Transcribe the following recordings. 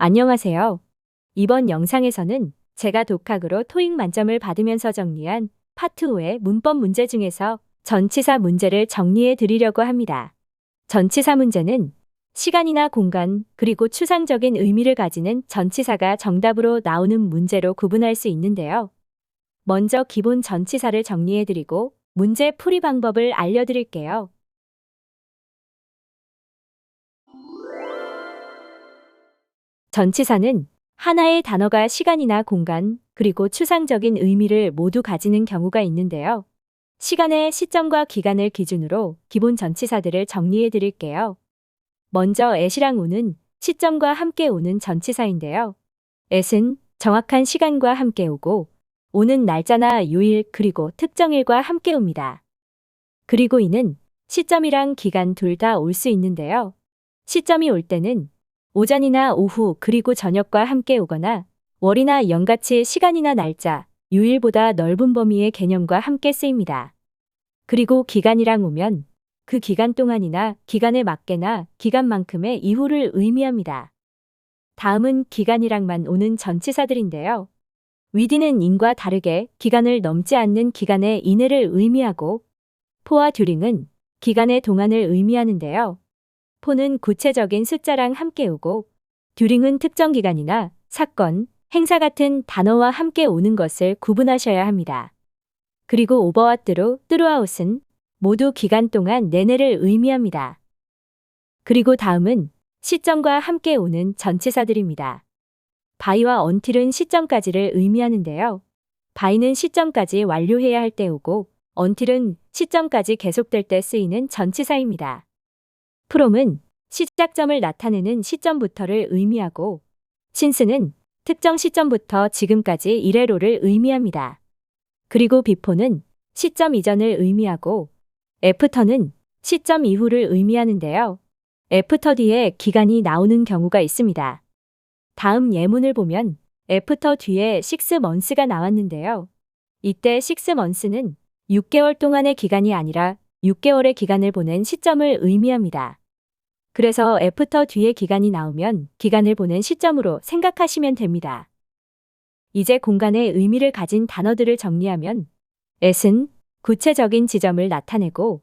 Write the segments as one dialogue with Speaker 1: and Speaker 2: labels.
Speaker 1: 안녕하세요. 이번 영상에서는 제가 독학으로 토익 만점을 받으면서 정리한 파트 5의 문법 문제 중에서 전치사 문제를 정리해 드리려고 합니다. 전치사 문제는 시간이나 공간 그리고 추상적인 의미를 가지는 전치사가 정답으로 나오는 문제로 구분할 수 있는데요. 먼저 기본 전치사를 정리해 드리고 문제 풀이 방법을 알려드릴게요. 전치사는 하나의 단어가 시간이나 공간, 그리고 추상적인 의미를 모두 가지는 경우가 있는데요. 시간의 시점과 기간을 기준으로 기본 전치사들을 정리해 드릴게요. 먼저 at이랑 o는 시점과 함께 오는 전치사인데요. at은 정확한 시간과 함께 오고, o는 날짜나 요일 그리고 특정일과 함께 옵니다. 그리고 이는 시점이랑 기간 둘 다 올 수 있는데요. 시점이 올 때는 오전이나 오후 그리고 저녁과 함께 오거나 월이나 연같이 시간이나 날짜, 요일보다 넓은 범위의 개념과 함께 쓰입니다. 그리고 기간이랑 오면 그 기간 동안이나 기간에 맞게나 기간만큼의 이후를 의미합니다. 다음은 기간이랑만 오는 전치사들인데요. within은 in과 다르게 기간을 넘지 않는 기간의 이내를 의미하고, for와 during은 기간의 동안을 의미하는데요. for는 구체적인 숫자랑 함께 오고, during은 특정 기간이나 사건, 행사 같은 단어와 함께 오는 것을 구분하셔야 합니다. 그리고 over와 throughout은 모두 기간 동안 내내를 의미합니다. 그리고 다음은 시점과 함께 오는 전치사들입니다. by와 until은 시점까지를 의미하는데요. by는 시점까지 완료해야 할 때 오고, until은 시점까지 계속될 때 쓰이는 전치사입니다. from은 시작점을 나타내는 시점부터를 의미하고, since는 특정 시점부터 지금까지 이래로를 의미합니다. 그리고 before는 시점 이전을 의미하고, after는 시점 이후를 의미하는데요. after 뒤에 기간이 나오는 경우가 있습니다. 다음 예문을 보면 after 뒤에 6months가 나왔는데요. 이때 6months는 6개월 동안의 기간이 아니라 6개월의 기간을 보낸 시점을 의미합니다. 그래서 after 뒤에 기간이 나오면 기간을 보낸 시점으로 생각하시면 됩니다. 이제 공간의 의미를 가진 단어들을 정리하면 at은 구체적인 지점을 나타내고,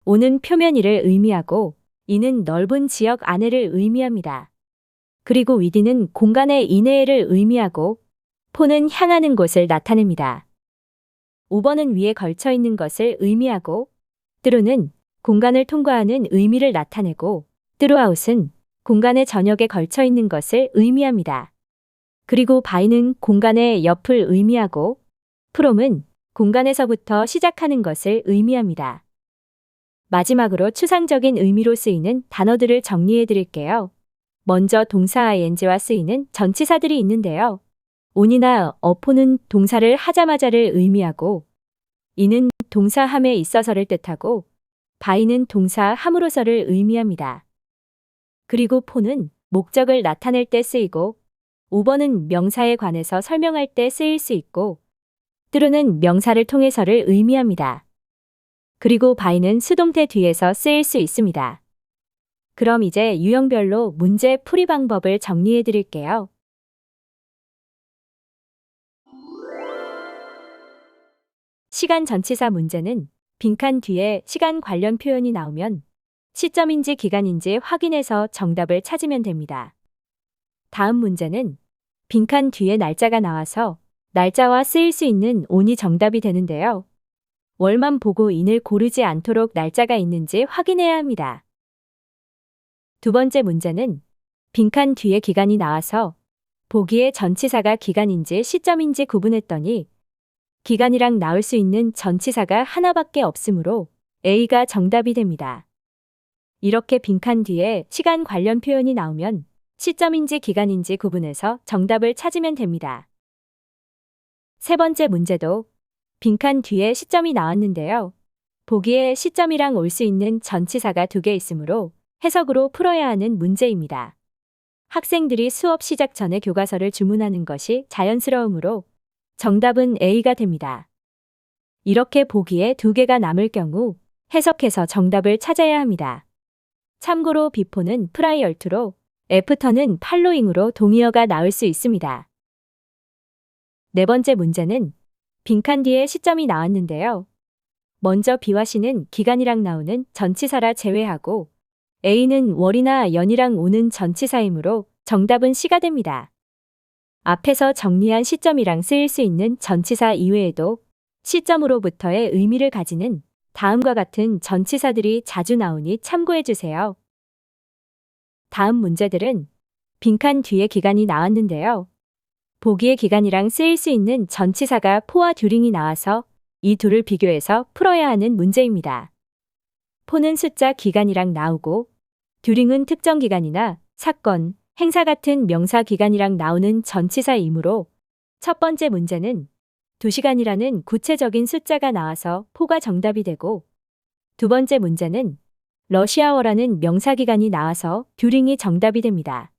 Speaker 1: o는 표면 위를 의미하고, in은 넓은 지역 안에를 의미합니다. 그리고 within은 공간의 이내를 의미하고, for는 향하는 곳을 나타냅니다. over는 위에 걸쳐 있는 것을 의미하고, through는 공간을 통과하는 의미를 나타내고, throughout은 공간의 전역에 걸쳐 있는 것을 의미합니다. 그리고 by는 공간의 옆을 의미하고, from은 공간에서부터 시작하는 것을 의미합니다. 마지막으로 추상적인 의미로 쓰이는 단어들을 정리해 드릴게요. 먼저 동사 ing와 쓰이는 전치사들이 있는데요. on이나 upon은 동사를 하자마자를 의미하고, in은 동사 함에 있어서를 뜻하고, by는 동사 함으로서를 의미합니다. 그리고 for는 목적을 나타낼 때 쓰이고, over는 명사에 관해서 설명할 때 쓰일 수 있고, through는 명사를 통해서를 의미합니다. 그리고 by는 수동태 뒤에서 쓰일 수 있습니다. 그럼 이제 유형별로 문제 풀이 방법을 정리해 드릴게요. 시간 전치사 문제는 빈칸 뒤에 시간 관련 표현이 나오면 시점인지 기간인지 확인해서 정답을 찾으면 됩니다. 다음 문제는 빈칸 뒤에 날짜가 나와서 날짜와 쓰일 수 있는 on이 정답이 되는데요. 월만 보고 in을 고르지 않도록 날짜가 있는지 확인해야 합니다. 두 번째 문제는 빈칸 뒤에 기간이 나와서 보기에 전치사가 기간인지 시점인지 구분했더니 기간이랑 나올 수 있는 전치사가 하나밖에 없으므로 A가 정답이 됩니다. 이렇게 빈칸 뒤에 시간 관련 표현이 나오면 시점인지 기간인지 구분해서 정답을 찾으면 됩니다. 세 번째 문제도 빈칸 뒤에 시점이 나왔는데요. 보기에 시점이랑 올 수 있는 전치사가 2개 있으므로 해석으로 풀어야 하는 문제입니다. 학생들이 수업 시작 전에 교과서를 주문하는 것이 자연스러우므로 정답은 A가 됩니다. 이렇게 보기에 2개가 남을 경우 해석해서 정답을 찾아야 합니다. 참고로 before는 prior to로 애프터는 팔로잉으로 동의어가 나올 수 있습니다. 네 번째 문제는 빈칸 뒤에 시점이 나왔는데요. 먼저 B와 C는 기간이랑 나오는 전치사라 제외하고 A는 월이나 연이랑 오는 전치사이므로 정답은 C가 됩니다. 앞에서 정리한 시점이랑 쓰일 수 있는 전치사 이외에도 시점으로부터의 의미를 가지는 다음과 같은 전치사들이 자주 나오니 참고해 주세요. 다음 문제들은 빈칸 뒤에 기간이 나왔는데요. 보기의 기간이랑 쓰일 수 있는 전치사가 포와 듀링이 나와서 이 둘을 비교해서 풀어야 하는 문제입니다. 포는 숫자 기간이랑 나오고 듀링은 특정 기간이나 사건, 행사 같은 명사 기간이랑 나오는 전치사이므로 첫 번째 문제는 2시간이라는 구체적인 숫자가 나와서 포가 정답이 되고 두 번째 문제는 러시아어라는 명사 기간이 나와서 듀링이 정답이 됩니다.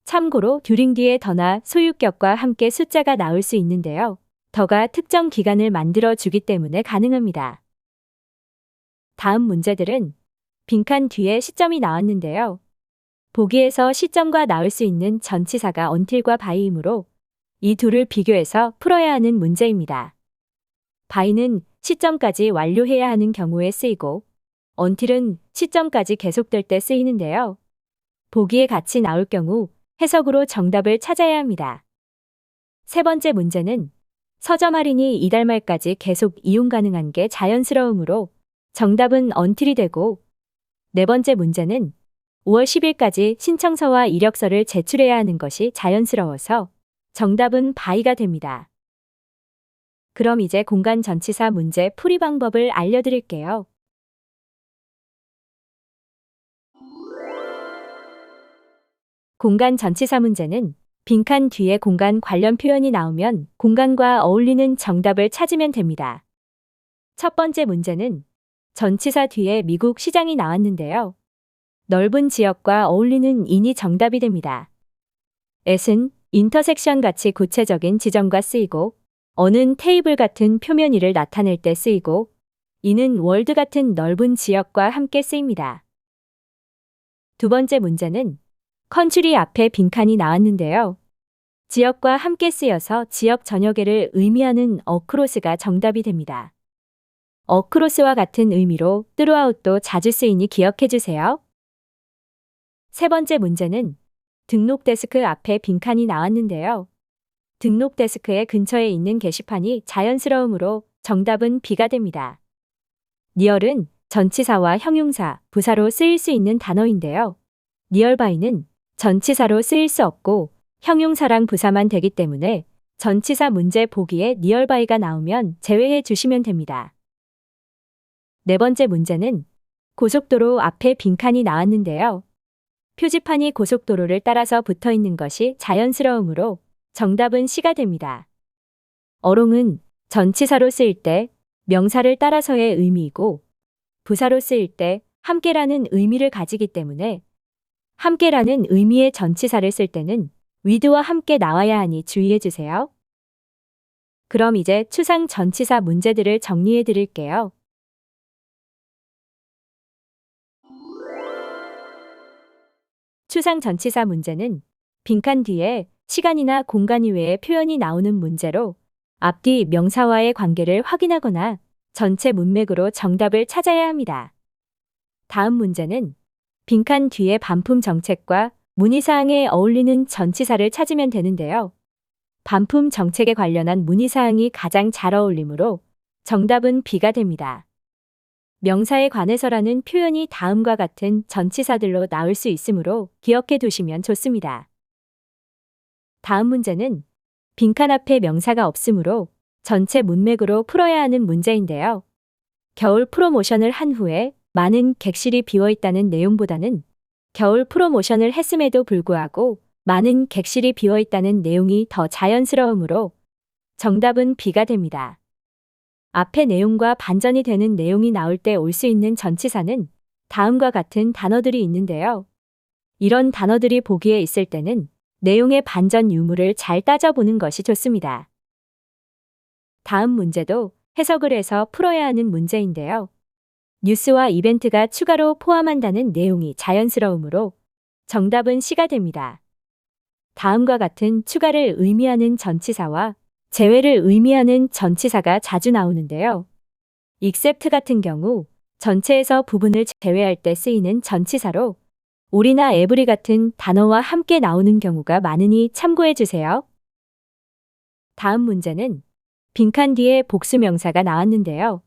Speaker 1: 참고로 듀링 뒤에 더나 소유격과 함께 숫자가 나올 수 있는데요. 더가 특정 기간을 만들어 주기 때문에 가능합니다. 다음 문제들은 빈칸 뒤에 시점이 나왔는데요. 보기에서 시점과 나올 수 있는 전치사가 until과 by이므로 이 둘을 비교해서 풀어야 하는 문제입니다. by는 시점까지 완료해야 하는 경우에 쓰이고 until은 시점까지 계속될 때 쓰이는데요. 보기에 같이 나올 경우 해석으로 정답을 찾아야 합니다. 세 번째 문제는 서점 할인이 이달 말까지 계속 이용 가능한 게 자연스러우므로 정답은 until이 되고 네 번째 문제는 5월 10일까지 신청서와 이력서를 제출해야 하는 것이 자연스러워서 정답은 by가 됩니다. 그럼 이제 공간 전치사 문제 풀이 방법을 알려드릴게요. 공간 전치사 문제는 빈칸 뒤에 공간 관련 표현이 나오면 공간과 어울리는 정답을 찾으면 됩니다. 첫 번째 문제는 전치사 뒤에 미국 시장이 나왔는데요. 넓은 지역과 어울리는 인이 정답이 됩니다. at은 인터섹션 같이 구체적인 지점과 쓰이고 어는 테이블 같은 표면의를 나타낼 때 쓰이고 이는 월드 같은 넓은 지역과 함께 쓰입니다. 두 번째 문제는 컨츄리 앞에 빈칸이 나왔는데요. 지역과 함께 쓰여서 지역 전역에를 의미하는 어크로스가 정답이 됩니다. 어크로스와 같은 의미로 throughout도 자주 쓰이니 기억해 주세요. 세 번째 문제는 등록 데스크 앞에 빈칸이 나왔는데요. 등록 데스크의 근처에 있는 게시판이 자연스러우므로 정답은 B가 됩니다. near은 전치사와 형용사, 부사로 쓰일 수 있는 단어인데요. nearby는 전치사로 쓰일 수 없고 형용사랑 부사만 되기 때문에 전치사 문제 보기에 nearby가 나오면 제외해 주시면 됩니다. 네 번째 문제는 고속도로 앞에 빈칸이 나왔는데요. 표지판이 고속도로를 따라서 붙어 있는 것이 자연스러우므로 정답은 C가 됩니다. 어롱은 전치사로 쓰일 때 명사를 따라서의 의미이고 부사로 쓰일 때 함께라는 의미를 가지기 때문에 함께라는 의미의 전치사를 쓸 때는 with와 함께 나와야 하니 주의해 주세요. 그럼 이제 추상 전치사 문제들을 정리해 드릴게요. 추상 전치사 문제는 빈칸 뒤에 시간이나 공간 이외의 표현이 나오는 문제로 앞뒤 명사와의 관계를 확인하거나 전체 문맥으로 정답을 찾아야 합니다. 다음 문제는 빈칸 뒤에 반품 정책과 문의사항에 어울리는 전치사를 찾으면 되는데요. 반품 정책에 관련한 문의사항이 가장 잘 어울리므로 정답은 B가 됩니다. 명사에 관해서라는 표현이 다음과 같은 전치사들로 나올 수 있으므로 기억해 두시면 좋습니다. 다음 문제는 빈칸 앞에 명사가 없으므로 전체 문맥으로 풀어야 하는 문제인데요. 겨울 프로모션을 한 후에 많은 객실이 비어 있다는 내용보다는 겨울 프로모션을 했음에도 불구하고 많은 객실이 비어 있다는 내용이 더 자연스러우므로 정답은 B가 됩니다. 앞의 내용과 반전이 되는 내용이 나올 때 올 수 있는 전치사는 다음과 같은 단어들이 있는데요. 이런 단어들이 보기에 있을 때는 내용의 반전 유무를 잘 따져보는 것이 좋습니다. 다음 문제도 해석을 해서 풀어야 하는 문제인데요. 뉴스와 이벤트가 추가로 포함한다는 내용이 자연스러우므로 정답은 C가 됩니다. 다음과 같은 추가를 의미하는 전치사와 제외를 의미하는 전치사가 자주 나오는데요. except 같은 경우 전체에서 부분을 제외할 때 쓰이는 전치사로 올이나 every 같은 단어와 함께 나오는 경우가 많으니 참고해 주세요. 다음 문제는 빈칸 뒤에 복수명사가 나왔는데요.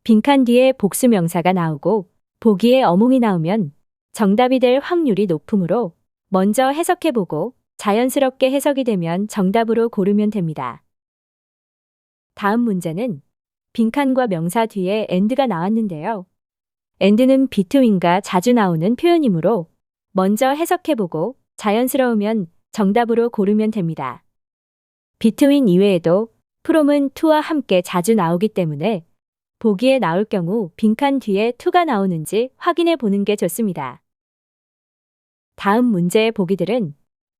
Speaker 1: 빈칸 뒤에 복수명사가 나오고 보기에 어몽이 나오면 정답이 될 확률이 높으므로 먼저 해석해보고 자연스럽게 해석이 되면 정답으로 고르면 됩니다. 다음 문제는 빈칸과 명사 뒤에 and가 나왔는데요. and는 between과 자주 나오는 표현이므로 먼저 해석해보고 자연스러우면 정답으로 고르면 됩니다. between 이외에도 from은 to와 함께 자주 나오기 때문에 보기에 나올 경우 빈칸 뒤에 to가 나오는지 확인해 보는 게 좋습니다. 다음 문제의 보기들은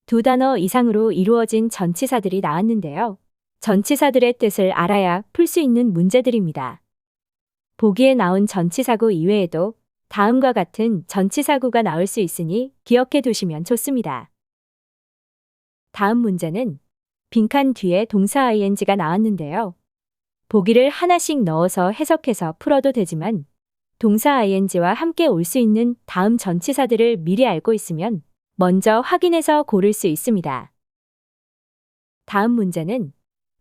Speaker 1: 두 단어 이상으로 이루어진 전치사들이 나왔는데요. 전치사들의 뜻을 알아야 풀 수 있는 문제들입니다. 보기에 나온 전치사구 이외에도 다음과 같은 전치사구가 나올 수 있으니 기억해 두시면 좋습니다. 다음 문제는 빈칸 뒤에 동사 ing가 나왔는데요. 보기를 하나씩 넣어서 해석해서 풀어도 되지만 동사 ing와 함께 올 수 있는 다음 전치사들을 미리 알고 있으면 먼저 확인해서 고를 수 있습니다. 다음 문제는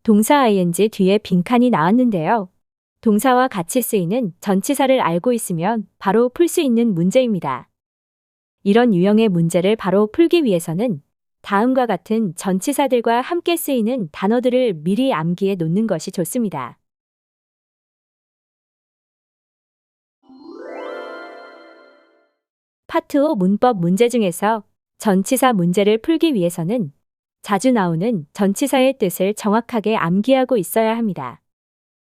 Speaker 1: 동사 ing 뒤에 빈칸이 나왔는데요. 동사와 같이 쓰이는 전치사를 알고 있으면 바로 풀 수 있는 문제입니다. 이런 유형의 문제를 바로 풀기 위해서는 다음과 같은 전치사들과 함께 쓰이는 단어들을 미리 암기해 놓는 것이 좋습니다. 파트 5 문법 문제 중에서 전치사 문제를 풀기 위해서는 자주 나오는 전치사의 뜻을 정확하게 암기하고 있어야 합니다.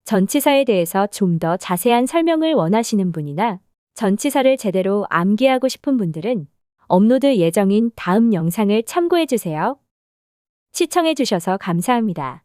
Speaker 1: 전치사에 대해서 좀 더 자세한 설명을 원하시는 분이나 전치사를 제대로 암기하고 싶은 분들은 업로드 예정인 다음 영상을 참고해 주세요. 시청해 주셔서 감사합니다.